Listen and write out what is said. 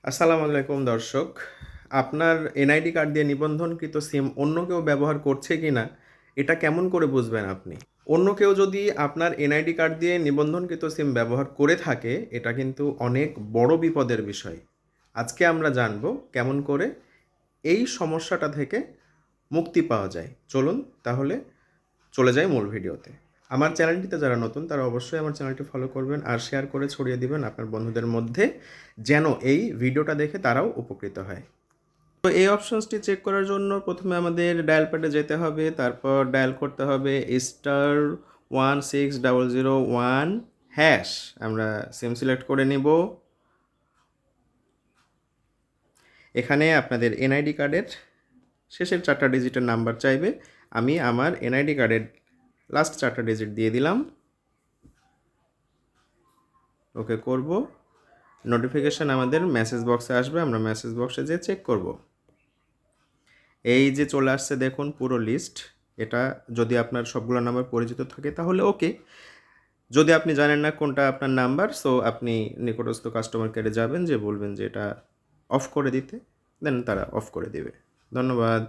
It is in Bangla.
আসসালামু আলাইকুম দর্শক। আপনার এনআইডি কার্ড দিয়ে নিবন্ধনকৃত সিম অন্য কেউ ব্যবহার করছে কিনা এটা কেমন করে বুঝবেন আপনি? অন্য কেউ যদি আপনার এনআইডি কার্ড দিয়ে নিবন্ধনকৃত সিম ব্যবহার করে থাকে এটা কিন্তু অনেক বড় বিপদের বিষয়। আজকে আমরা জানব কেমন করে এই সমস্যাটা থেকে মুক্তি পাওয়া যায়। চলুন তাহলে চলে যাই মূল ভিডিওতে। আমার চ্যানেলটিতে যারা নতুন তারা অবশ্যই আমার চ্যানেলটি ফলো করবেন আর শেয়ার করে ছড়িয়ে দিবেন আপনার বন্ধুদের মধ্যে, যেন এই ভিডিওটা দেখে তারাও উপকৃত হয়। তো এই অপশনসটি চেক করার জন্য প্রথমে আমাদের ডায়াল প্যাডে যেতে হবে, তারপর ডায়াল করতে হবে *16001#। আমরা সিম সিলেক্ট করে নিব। এখানে আপনাদের এনআইডি কার্ডের শেষের 4টা ডিজিটের নাম্বার চাইবে। আমি আমার এনআইডি কার্ডের লাস্ট 4টা ডিজিট দিয়ে দিলাম। ওকে করব। নোটিফিকেশান আমাদের মেসেজ বক্সে আসবে, আমরা মেসেজ বক্সে যেয়ে চেক করব। এই যে চলে আসছে দেখুন পুরো লিস্ট। এটা যদি আপনার সবগুলো নাম্বার পরিচিত থাকে তাহলে ওকে। যদি আপনি জানেন না কোনটা আপনার নাম্বার, সো আপনি নিকটস্থ কাস্টমার কেয়ারে যাবেন, যে বলবেন যে এটা অফ করে দিতে, দেন তারা অফ করে দেবে। ধন্যবাদ।